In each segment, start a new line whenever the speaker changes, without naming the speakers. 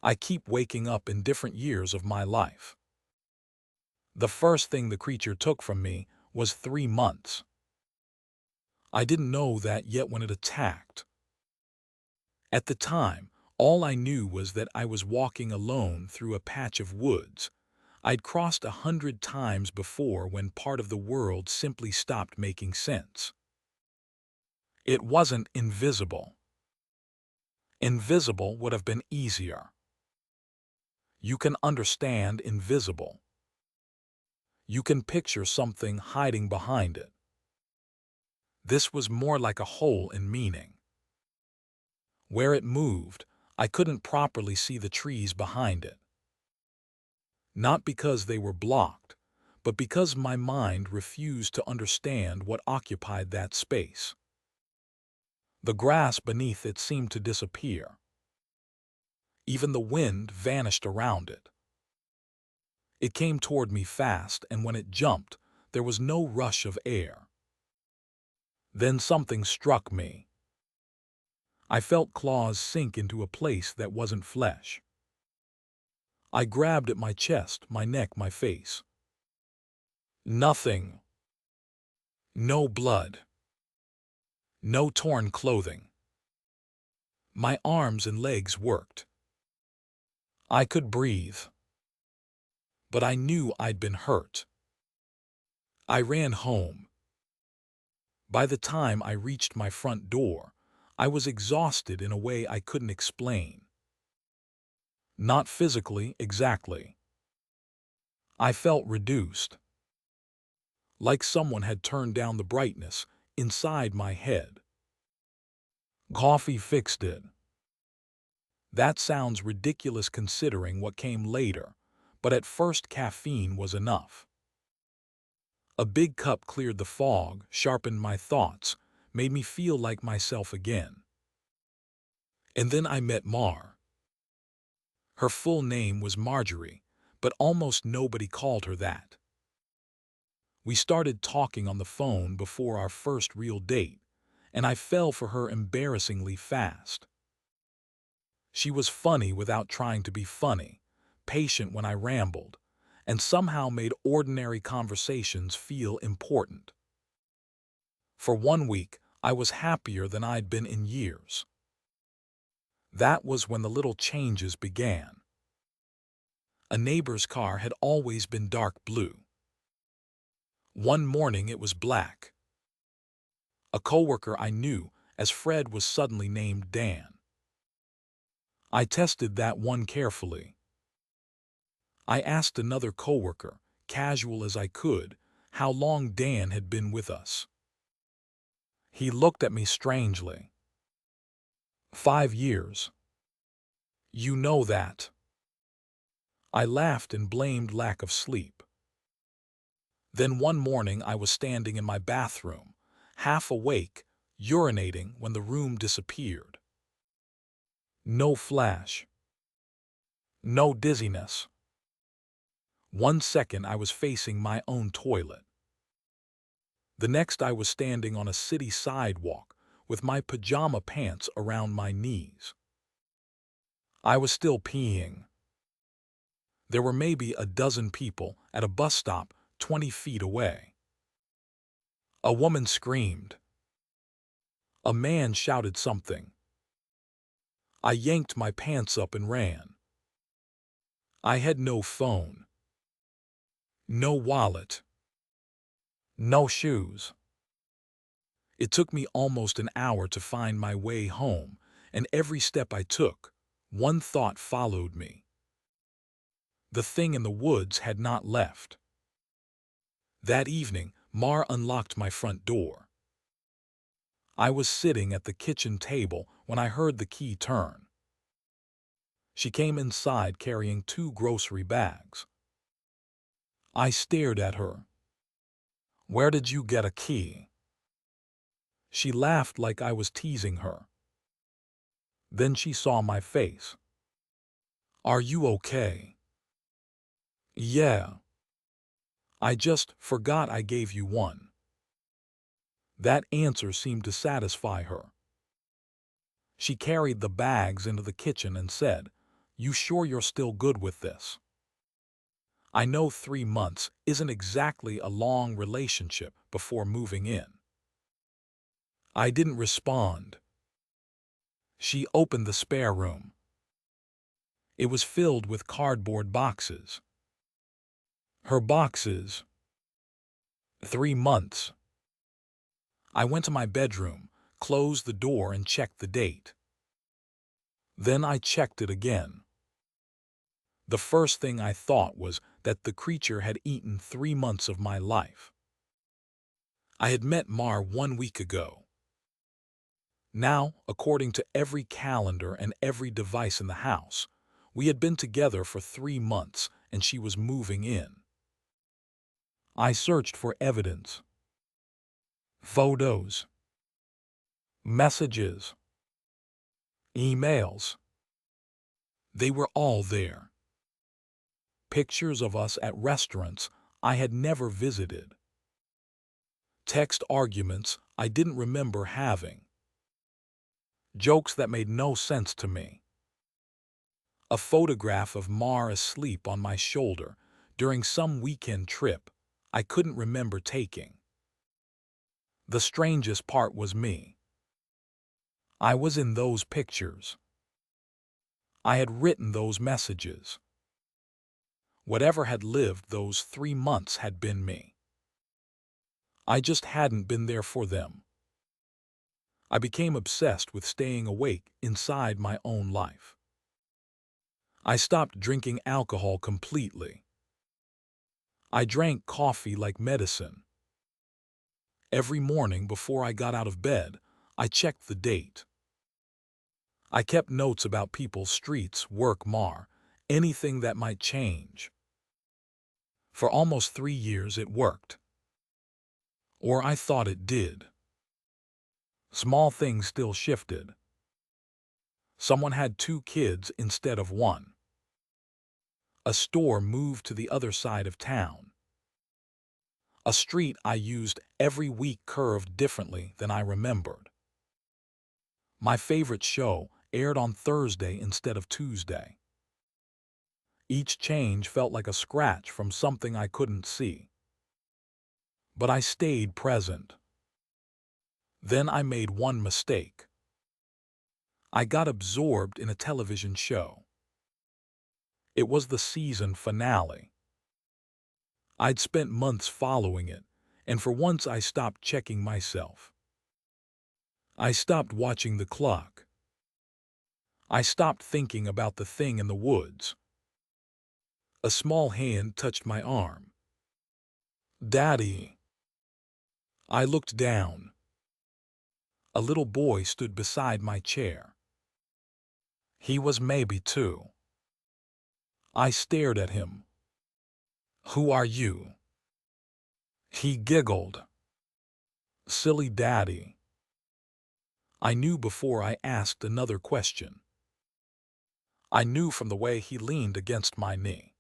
I keep waking up in different years of my life. The first thing the creature took from me was 3 months. I didn't know that yet when it attacked. At the time, all I knew was that I was walking alone through a patch of woods I'd crossed 100 times before when part of the world simply stopped making sense. It wasn't invisible. Invisible would have been easier. You can understand invisible. You can picture something hiding behind it. This was more like a hole in meaning. Where it moved, I couldn't properly see the trees behind it. Not because they were blocked, but because my mind refused to understand what occupied that space. The grass beneath it seemed to disappear. Even the wind vanished around it. It came toward me fast, and when it jumped, there was no rush of air. Then something struck me. I felt claws sink into a place that wasn't flesh. I grabbed at my chest, my neck, my face. Nothing. No blood. No torn clothing. My arms and legs worked. I could breathe. But I knew I'd been hurt. I ran home. By the time I reached my front door, I was exhausted in a way I couldn't explain. Not physically, exactly. I felt reduced. Like someone had turned down the brightness inside my head. Coffee fixed it. That sounds ridiculous considering what came later, but at first caffeine was enough. A big cup cleared the fog, sharpened my thoughts, made me feel like myself again. And then I met Mar. Her full name was Marjorie, but almost nobody called her that. We started talking on the phone before our first real date, and I fell for her embarrassingly fast. She was funny without trying to be funny, patient when I rambled, and somehow made ordinary conversations feel important. For 1 week, I was happier than I'd been in years. That was when the little changes began. A neighbor's car had always been dark blue. One morning it was black. A coworker I knew as Fred was suddenly named Dan. I tested that one carefully. I asked another coworker, casual as I could, how long Dan had been with us. He looked at me strangely. 5 years. You know that. I laughed and blamed lack of sleep. Then one morning I was standing in my bathroom, half awake, urinating when the room disappeared. No flash. No dizziness. 1 second I was facing my own toilet. The next I was standing on a city sidewalk with my pajama pants around my knees. I was still peeing. There were maybe a dozen people at a bus stop 20 feet away. A woman screamed. A man shouted something. I yanked my pants up and ran. I had no phone. No wallet. No shoes. It took me almost an hour to find my way home, and every step I took, one thought followed me. The thing in the woods had not left. That evening, Mar unlocked my front door. I was sitting at the kitchen table when I heard the key turn. She came inside carrying 2 grocery bags. I stared at her. Where did you get a key? She laughed like I was teasing her. Then she saw my face. Are you okay? Yeah. I just forgot I gave you one. That answer seemed to satisfy her. She carried the bags into the kitchen and said, You sure you're still good with this? I know 3 months isn't exactly a long relationship before moving in. I didn't respond. She opened the spare room. It was filled with cardboard boxes. Her boxes. 3 months. I went to my bedroom, closed the door, and checked the date. Then I checked it again. The first thing I thought was that the creature had eaten 3 months of my life. I had met Mar 1 week ago. Now, according to every calendar and every device in the house, we had been together for 3 months and she was moving in. I searched for evidence. Photos. Messages. Emails. They were all there. Pictures of us at restaurants I had never visited. Text arguments I didn't remember having. Jokes that made no sense to me. A photograph of Mar asleep on my shoulder during some weekend trip I couldn't remember taking. The strangest part was me. I was in those pictures. I had written those messages. Whatever had lived those 3 months had been me. I just hadn't been there for them. I became obsessed with staying awake inside my own life. I stopped drinking alcohol completely. I drank coffee like medicine. Every morning before I got out of bed, I checked the date. I kept notes about people, streets, work, Mar, anything that might change. For almost 3 years it worked. Or I thought it did. Small things still shifted. Someone had 2 kids instead of 1. A store moved to the other side of town. A street I used every week curved differently than I remembered. My favorite show aired on Thursday instead of Tuesday. Each change felt like a scratch from something I couldn't see. But I stayed present. Then I made one mistake. I got absorbed in a television show. It was the season finale. I'd spent months following it, and for once I stopped checking myself. I stopped watching the clock. I stopped thinking about the thing in the woods. A small hand touched my arm. "Daddy." I looked down. A little boy stood beside my chair. He was maybe 2. I stared at him. "Who are you?" He giggled. "Silly Daddy." I knew before I asked another question. I knew from the way he leaned against my knee.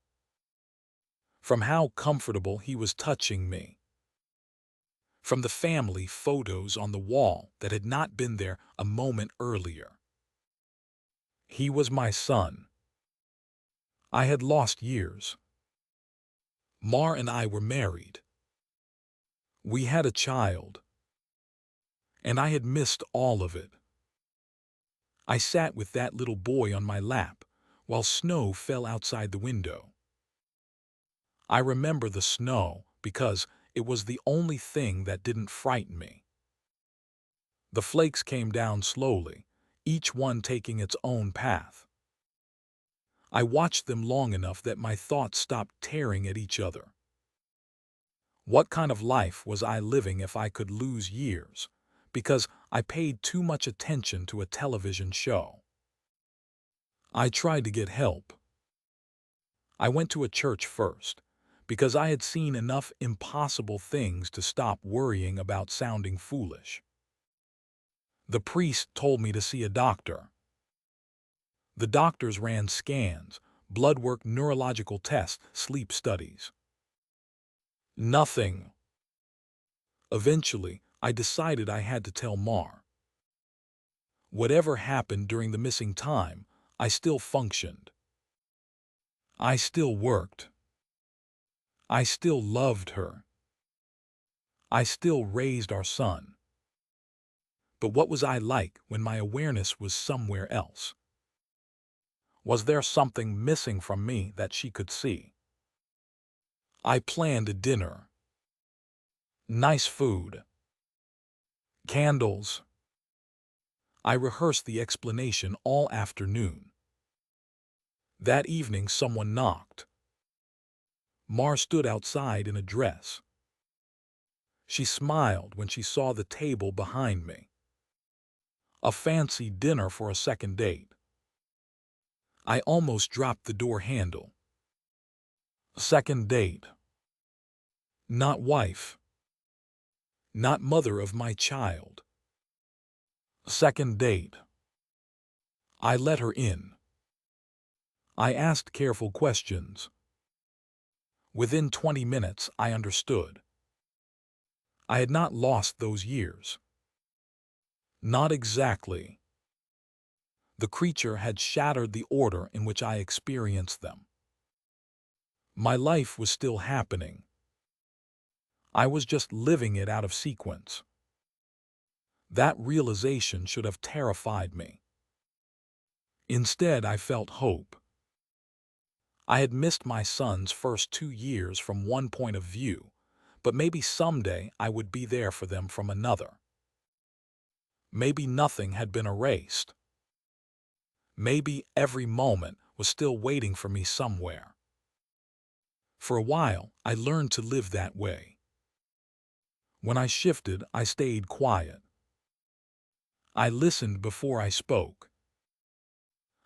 From how comfortable he was touching me. From the family photos on the wall that had not been there a moment earlier. He was my son. I had lost years. Mar and I were married. We had a child. And I had missed all of it. I sat with that little boy on my lap while snow fell outside the window. I remember the snow because it was the only thing that didn't frighten me. The flakes came down slowly, each one taking its own path. I watched them long enough that my thoughts stopped tearing at each other. What kind of life was I living if I could lose years because I paid too much attention to a television show? I tried to get help. I went to a church first because I had seen enough impossible things to stop worrying about sounding foolish. The priest told me to see a doctor. The doctors ran scans, blood work, neurological tests, sleep studies. Nothing. Eventually, I decided I had to tell Mar. Whatever happened during the missing time, I still functioned. I still worked. I still loved her. I still raised our son. But what was I like when my awareness was somewhere else? Was there something missing from me that she could see? I planned a dinner. Nice food. Candles. I rehearsed the explanation all afternoon. That evening someone knocked. Mar stood outside in a dress. She smiled when she saw the table behind me. A fancy dinner for a second date. I almost dropped the door handle. Second date. Not wife. Not mother of my child. Second date. I let her in. I asked careful questions. Within 20 minutes, I understood. I had not lost those years. Not exactly. The creature had shattered the order in which I experienced them. My life was still happening. I was just living it out of sequence. That realization should have terrified me. Instead, I felt hope. I had missed my son's first 2 years from one point of view, but maybe someday I would be there for them from another. Maybe nothing had been erased. Maybe every moment was still waiting for me somewhere. For a while, I learned to live that way. When I shifted, I stayed quiet. I listened before I spoke.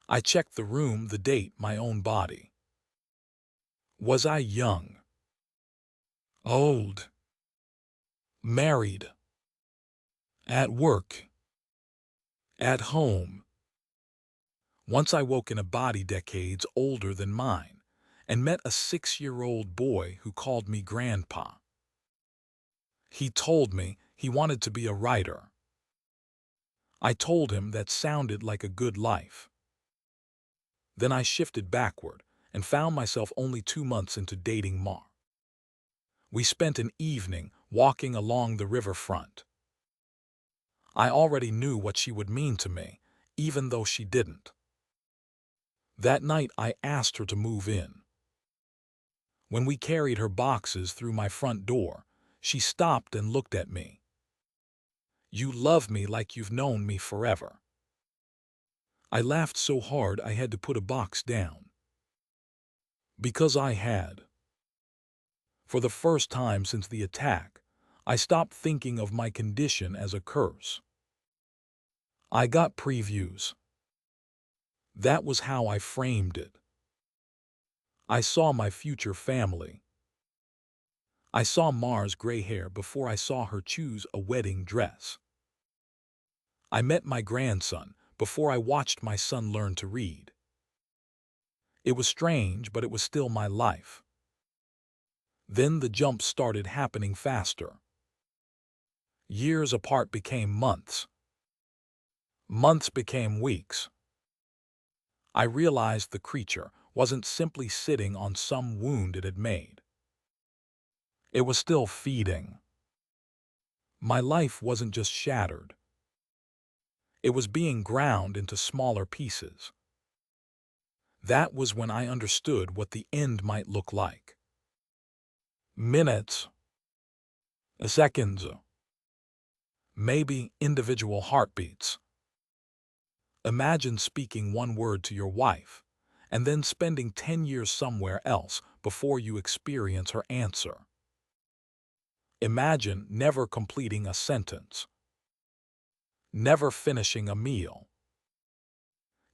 I checked the room, the date, my own body. Was I young? Old? Married? At work? At home? Once I woke in a body decades older than mine and met a 6-year-old boy who called me Grandpa. He told me he wanted to be a writer. I told him that sounded like a good life. Then I shifted backward and found myself only 2 months into dating Mar. We spent an evening walking along the riverfront. I already knew what she would mean to me, even though she didn't. That night I asked her to move in. When we carried her boxes through my front door, she stopped and looked at me. You love me like you've known me forever. I laughed so hard I had to put a box down. Because I had. For the first time since the attack, I stopped thinking of my condition as a curse. I got previews. That was how I framed it. I saw my future family. I saw Mar's gray hair before I saw her choose a wedding dress. I met my grandson before I watched my son learn to read. It was strange, but it was still my life. Then the jumps started happening faster. Years apart became months. Months became weeks. I realized the creature wasn't simply sitting on some wound it had made. It was still feeding. My life wasn't just shattered. It was being ground into smaller pieces. That was when I understood what the end might look like. Minutes, seconds, maybe individual heartbeats. Imagine speaking one word to your wife and then spending 10 years somewhere else before you experience her answer. Imagine never completing a sentence, never finishing a meal,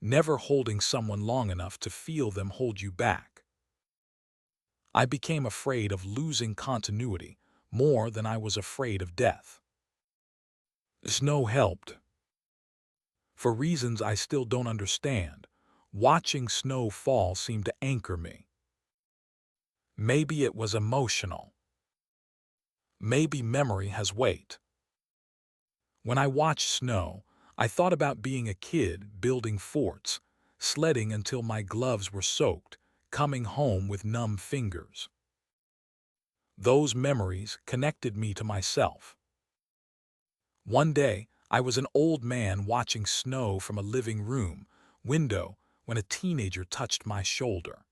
never holding someone long enough to feel them hold you back. I became afraid of losing continuity more than I was afraid of death. Snow helped. For reasons I still don't understand, watching snow fall seemed to anchor me. Maybe it was emotional. Maybe memory has weight. When I watched snow, I thought about being a kid building forts, sledding until my gloves were soaked, coming home with numb fingers. Those memories connected me to myself. One day, I was an old man watching snow from a living room window when a teenager touched my shoulder.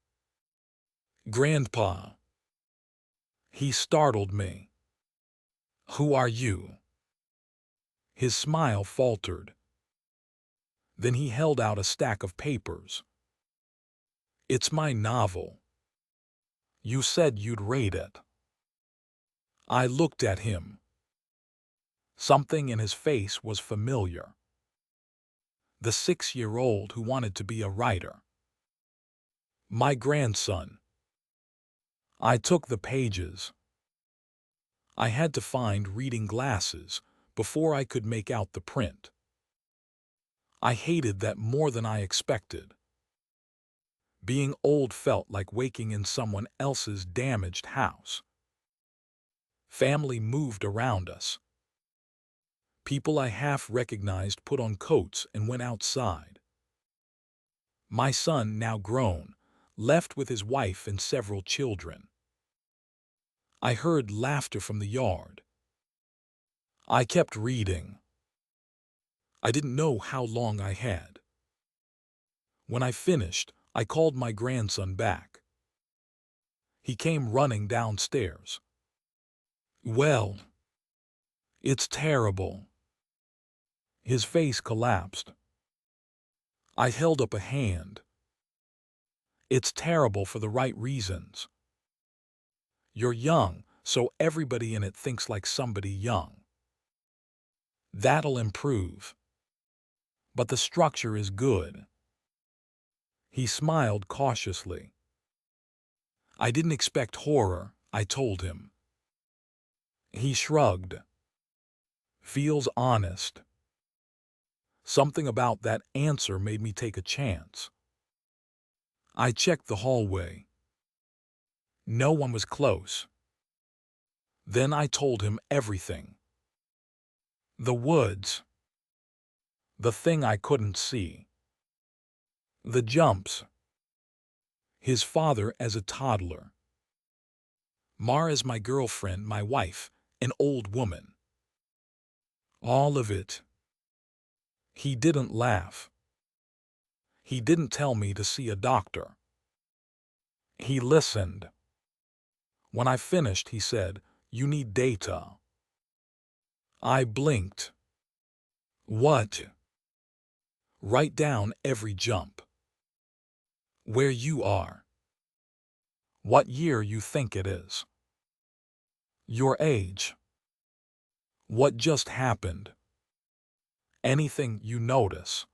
"Grandpa." He startled me. "Who are you?" His smile faltered. Then he held out a stack of papers. "It's my novel. You said you'd read it." I looked at him. Something in his face was familiar. The 6-year-old who wanted to be a writer. My grandson. I took the pages. I had to find reading glasses before I could make out the print. I hated that more than I expected. Being old felt like waking in someone else's damaged house. Family moved around us. People I half recognized put on coats and went outside. My son, now grown, left with his wife and several children. I heard laughter from the yard. I kept reading. I didn't know how long I had. When I finished, I called my grandson back. He came running downstairs. "Well, it's terrible." His face collapsed. I held up a hand. "It's terrible for the right reasons. You're young, so everybody in it thinks like somebody young. That'll improve. But the structure is good." He smiled cautiously. "I didn't expect horror," I told him. He shrugged. "Feels honest." Something about that answer made me take a chance. I checked the hallway. No one was close. Then I told him everything. The woods. The thing I couldn't see. The jumps. His father as a toddler. Mar as my girlfriend, my wife, an old woman. All of it. He didn't laugh. He didn't tell me to see a doctor. He listened. When I finished, he said, "You need data." I blinked. "What?" "Write down every jump. Where you are. What year you think it is. Your age. What just happened. Anything you notice."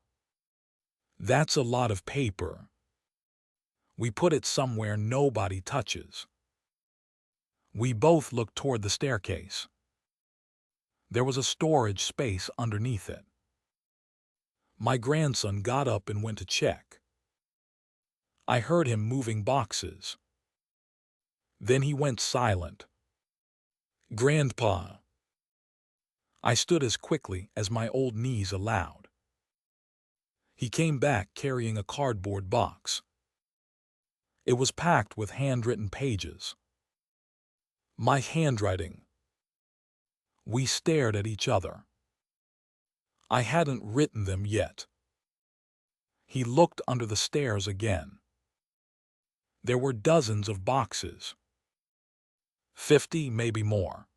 That's a lot of paper. We put it somewhere nobody touches. We both looked toward the staircase. There was a storage space underneath it. My grandson got up and went to check. I heard him moving boxes. Then he went silent. "Grandpa." I stood as quickly as my old knees allowed. He came back carrying a cardboard box. It was packed with handwritten pages. My handwriting. We stared at each other. I hadn't written them yet. He looked under the stairs again. There were dozens of boxes. 50, maybe more.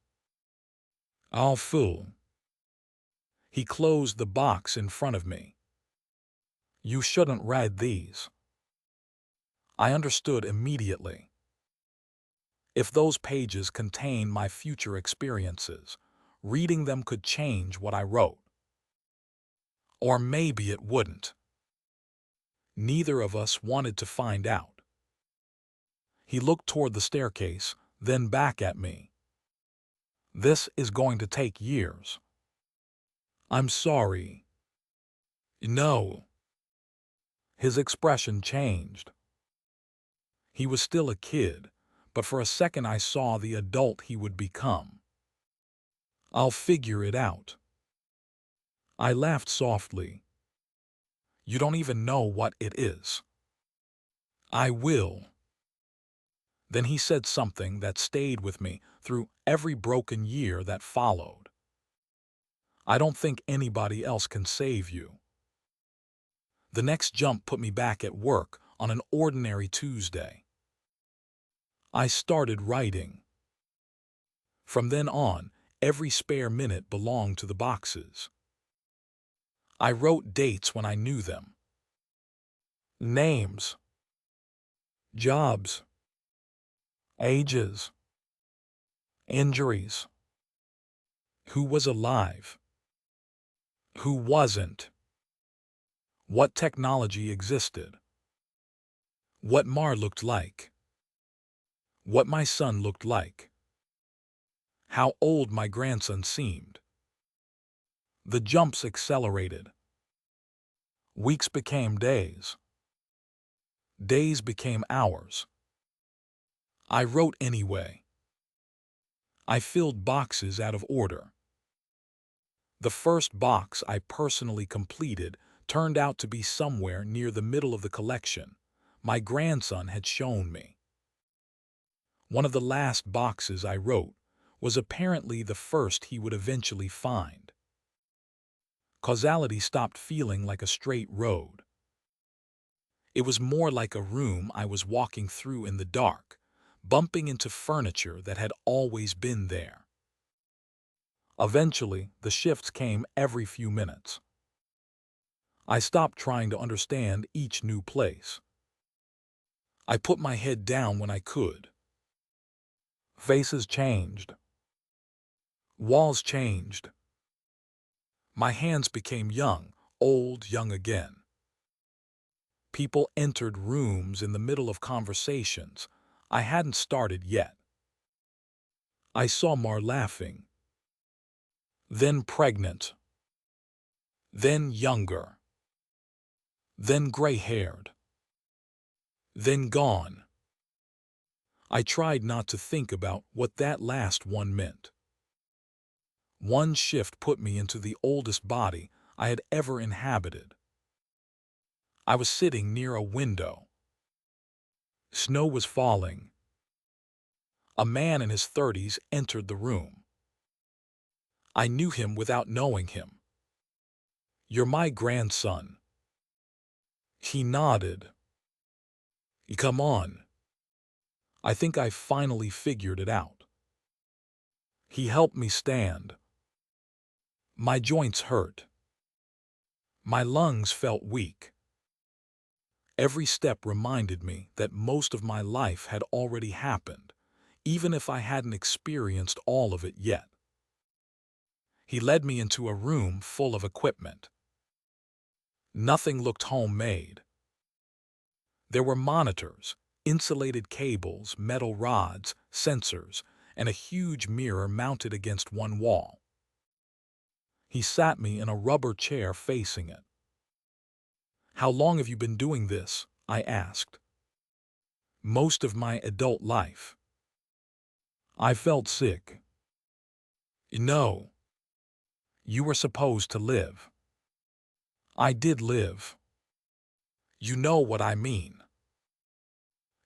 All full. He closed the box in front of me. "You shouldn't read these." I understood immediately. If those pages contained my future experiences, reading them could change what I wrote. Or maybe it wouldn't. Neither of us wanted to find out. He looked toward the staircase, then back at me. "This is going to take years." "I'm sorry." "No." His expression changed. He was still a kid, but for a second I saw the adult he would become. "I'll figure it out." I laughed softly. "You don't even know what it is." "I will." Then he said something that stayed with me through every broken year that followed. I don't think anybody else can save you. The next jump put me back at work on an ordinary Tuesday. I started writing. From then on, every spare minute belonged to the boxes. I wrote dates when I knew them. Names. Jobs. Ages. Injuries. Who was alive? Who wasn't? What technology existed? What Mar looked like? What my son looked like? How old my grandson seemed? The jumps accelerated. Weeks became days. Days became hours. I wrote anyway. I filled boxes out of order. The first box I personally completed turned out to be somewhere near the middle of the collection my grandson had shown me. One of the last boxes I wrote was apparently the first he would eventually find. Causality stopped feeling like a straight road. It was more like a room I was walking through in the dark, bumping into furniture that had always been there. Eventually, the shifts came every few minutes. I stopped trying to understand each new place. I put my head down when I could. Faces changed. Walls changed. My hands became young, old, young again. People entered rooms in the middle of conversations I hadn't started yet. I saw Mar laughing. Then pregnant. Then younger. Then gray-haired. Then gone. I tried not to think about what that last one meant. One shift put me into the oldest body I had ever inhabited. I was sitting near a window. Snow was falling. A man in his 30s entered the room. I knew him without knowing him. "You're my grandson." He nodded. "Come on. I think I finally figured it out." He helped me stand. My joints hurt. My lungs felt weak. Every step reminded me that most of my life had already happened, even if I hadn't experienced all of it yet. He led me into a room full of equipment. Nothing looked homemade. There were monitors, insulated cables, metal rods, sensors, and a huge mirror mounted against one wall. He sat me in a rubber chair facing it. "How long have you been doing this?" I asked. "Most of my adult life." I felt sick. "No. You were supposed to live." "I did live. You know what I mean."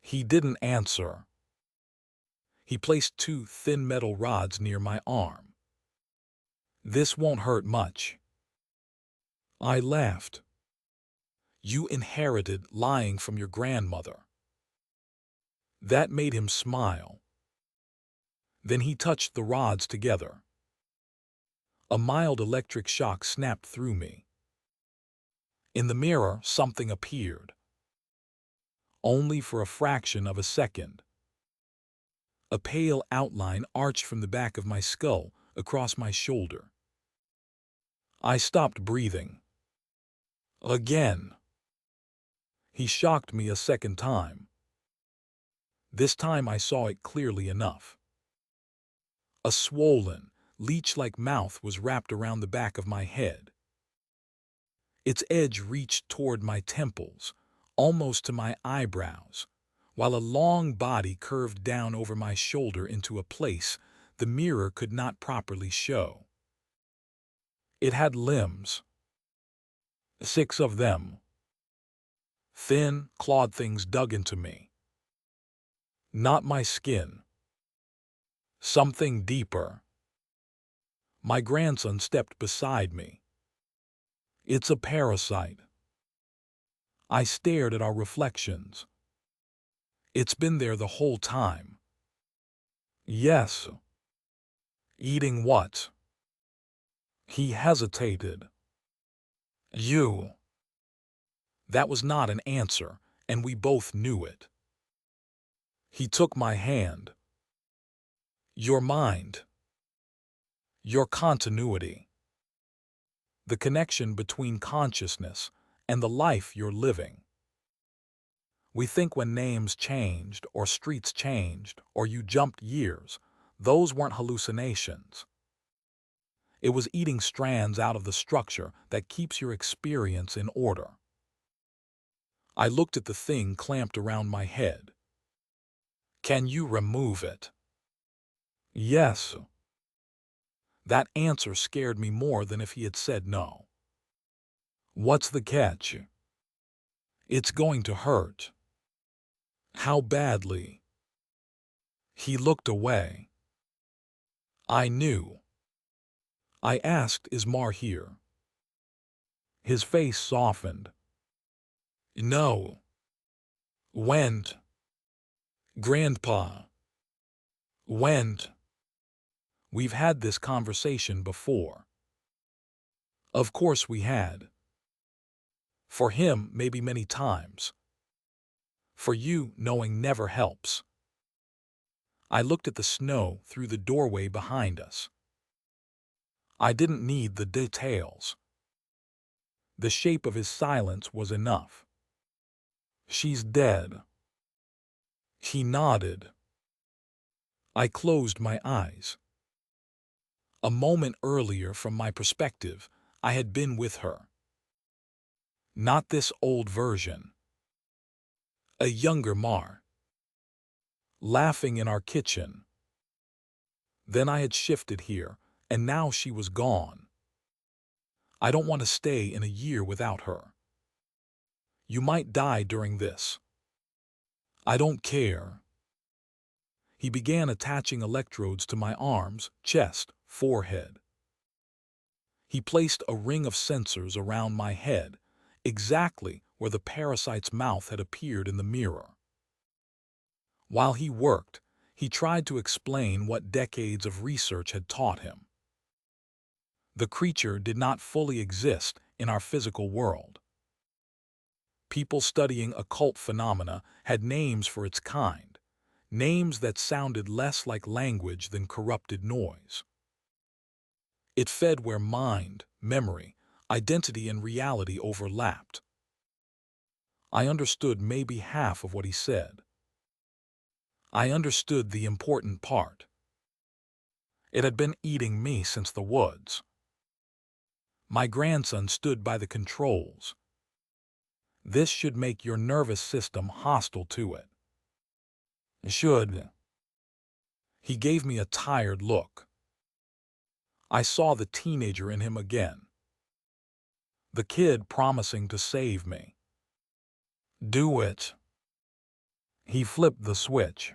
He didn't answer. He placed two thin metal rods near my arm. "This won't hurt much." I laughed. "You inherited lying from your grandmother." That made him smile. Then he touched the rods together. A mild electric shock snapped through me. In the mirror, something appeared. Only for a fraction of a second. A pale outline arched from the back of my skull across my shoulder. I stopped breathing. Again. He shocked me a second time. This time I saw it clearly enough. A swollen, leech-like mouth was wrapped around the back of my head. Its edge reached toward my temples, almost to my eyebrows, while a long body curved down over my shoulder into a place the mirror could not properly show. It had limbs. 6 of them. Thin, clawed things dug into me. Not my skin. Something deeper. My grandson stepped beside me. It's a parasite. I stared at our reflections. It's been there the whole time. Yes. Eating what? He hesitated. You. That was not an answer, and we both knew it. He took my hand. Your mind. Your continuity. The connection between consciousness and the life you're living. We think when names changed, or streets changed, or you jumped years, those weren't hallucinations. It was eating strands out of the structure that keeps your experience in order. I looked at the thing clamped around my head. Can you remove it? Yes. That answer scared me more than if he had said no. What's the catch? It's going to hurt. How badly? He looked away. I knew. I asked, is Mar here? His face softened. No. Went. Grandpa. Went. We've had this conversation before. Of course we had. For him, maybe many times. For you, knowing never helps. I looked at the snow through the doorway behind us. I didn't need the details. The shape of his silence was enough. She's dead. He nodded. I closed my eyes. A moment earlier, from my perspective, I had been with her. Not this old version. A younger Mar. Laughing in our kitchen. Then I had shifted here, and now she was gone. I don't want to stay in a year without her. You might die during this. I don't care. He began attaching electrodes to my arms, chest, forehead. He placed a ring of sensors around my head, exactly where the parasite's mouth had appeared in the mirror. While he worked, he tried to explain what decades of research had taught him. The creature did not fully exist in our physical world. People studying occult phenomena had names for its kind, names that sounded less like language than corrupted noise. It fed where mind, memory, identity, and reality overlapped. I understood maybe half of what he said. I understood the important part. It had been eating me since the woods. My grandson stood by the controls. This should make your nervous system hostile to it. Should. He gave me a tired look. I saw the teenager in him again. The kid promising to save me. Do it. He flipped the switch.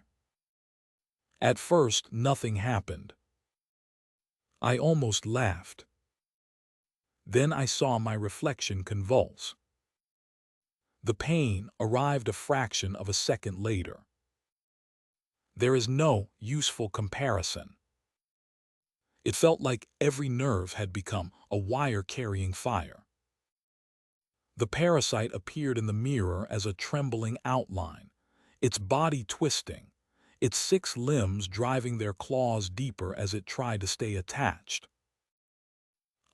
At first, nothing happened. I almost laughed. Then I saw my reflection convulse. The pain arrived a fraction of a second later. There is no useful comparison. It felt like every nerve had become a wire carrying fire. The parasite appeared in the mirror as a trembling outline, its body twisting, its 6 limbs driving their claws deeper as it tried to stay attached.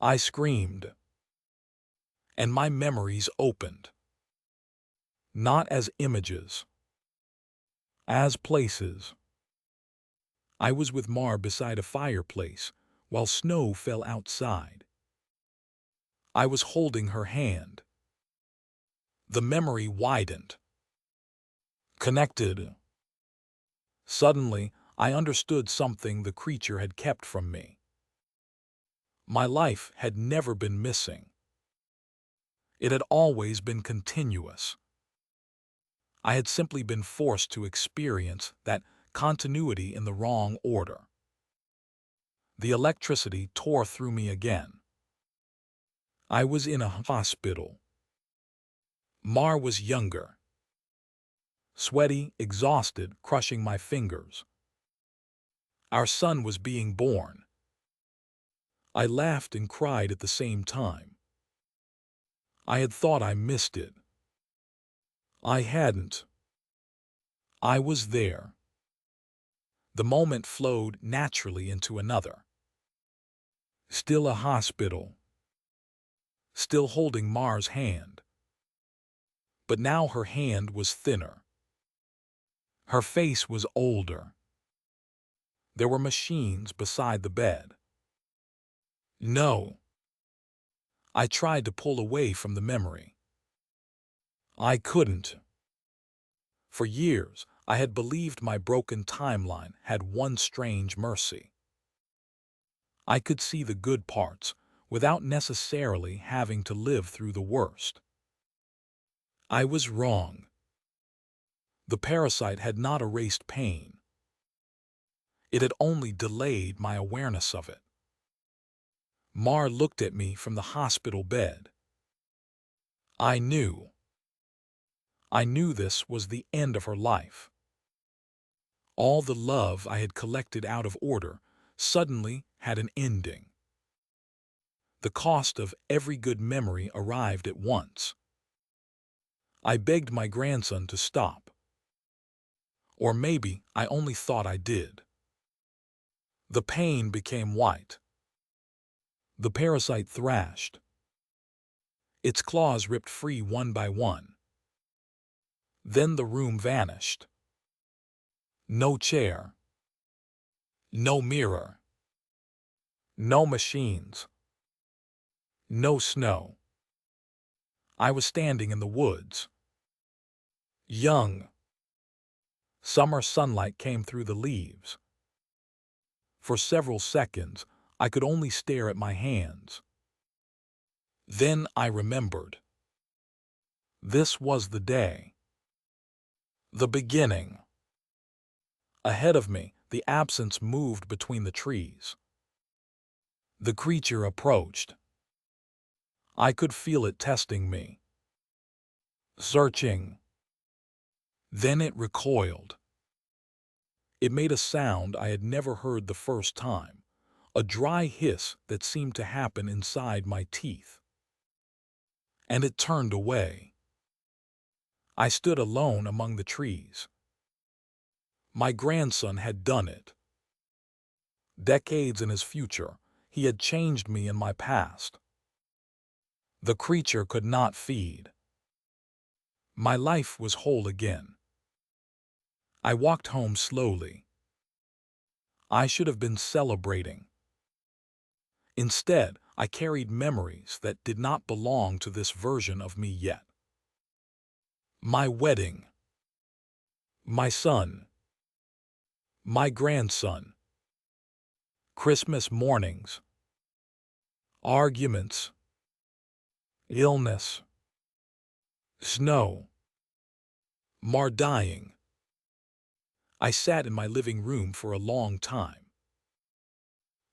I screamed, and my memories opened. Not as images, as places. I was with Mar beside a fireplace while snow fell outside. I was holding her hand. The memory widened. Connected. Suddenly, I understood something the creature had kept from me. My life had never been missing. It had always been continuous. I had simply been forced to experience that continuity in the wrong order. The electricity tore through me again. I was in a hospital. Mar was younger. Sweaty, exhausted, crushing my fingers. Our son was being born. I laughed and cried at the same time. I had thought I missed it. I hadn't. I was there. The moment flowed naturally into another. Still a hospital. Still holding Mar's hand. But now her hand was thinner. Her face was older. There were machines beside the bed. No. I tried to pull away from the memory. I couldn't. For years, I had believed my broken timeline had one strange mercy. I could see the good parts without necessarily having to live through the worst. I was wrong. The parasite had not erased pain. It had only delayed my awareness of it. Mar looked at me from the hospital bed. I knew. I knew this was the end of her life. All the love I had collected out of order suddenly had an ending. The cost of every good memory arrived at once. I begged my grandson to stop. Or maybe I only thought I did. The pain became white. The parasite thrashed. Its claws ripped free one by one. Then the room vanished. No chair. No mirror. No machines. No snow. I was standing in the woods. Young. Summer sunlight came through the leaves. For several seconds, I could only stare at my hands. Then I remembered. This was the day. The beginning. Ahead of me, the absence moved between the trees. The creature approached. I could feel it testing me. Searching. Then it recoiled. It made a sound I had never heard the first time, a dry hiss that seemed to happen inside my teeth. And it turned away. I stood alone among the trees. My grandson had done it. Decades in his future, he had changed me in my past. The creature could not feed. My life was whole again. I walked home slowly. I should have been celebrating. Instead, I carried memories that did not belong to this version of me yet. My wedding. My son. My grandson. Christmas mornings. Arguments. Illness. Snow. Mar dying. I sat in my living room for a long time.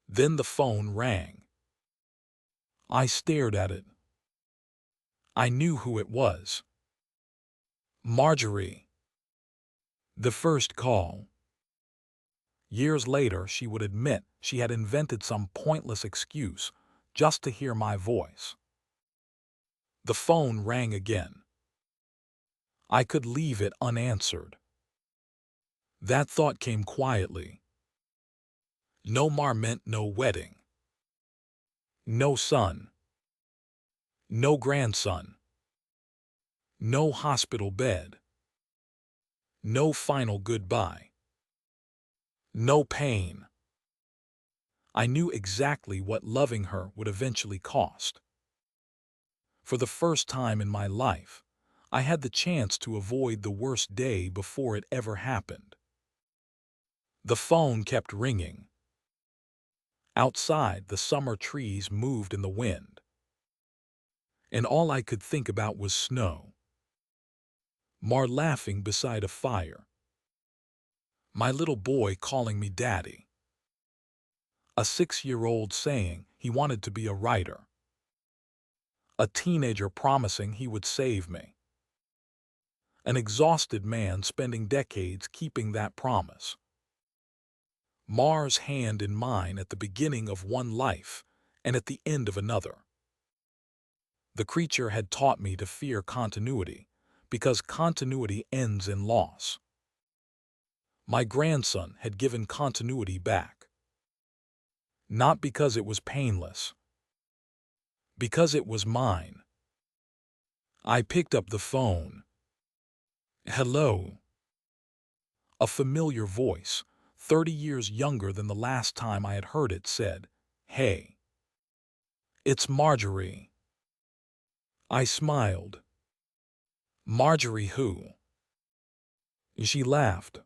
Then the phone rang. I stared at it. I knew who it was. Marjorie. The first call. Years later, she would admit she had invented some pointless excuse just to hear my voice. The phone rang again. I could leave it unanswered. That thought came quietly. No Mar meant no wedding. No son. No grandson. No hospital bed. No final goodbye. No pain. I knew exactly what loving her would eventually cost. For the first time in my life, I had the chance to avoid the worst day before it ever happened. The phone kept ringing. Outside, the summer trees moved in the wind. And all I could think about was snow. Mar laughing beside a fire. My little boy calling me daddy. A 6-year-old saying he wanted to be a writer. A teenager promising he would save me. An exhausted man spending decades keeping that promise. Mar's hand in mine at the beginning of one life and at the end of another. The creature had taught me to fear continuity, because continuity ends in loss. My grandson had given continuity back. Not because it was painless. Because it was mine. I picked up the phone. Hello. A familiar voice, 30 years younger than the last time I had heard it, said, "Hey. It's Marjorie." I smiled. "Marjorie who?" She laughed.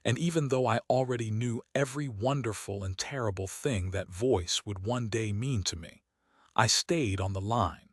And even though I already knew every wonderful and terrible thing that voice would one day mean to me, I stayed on the line.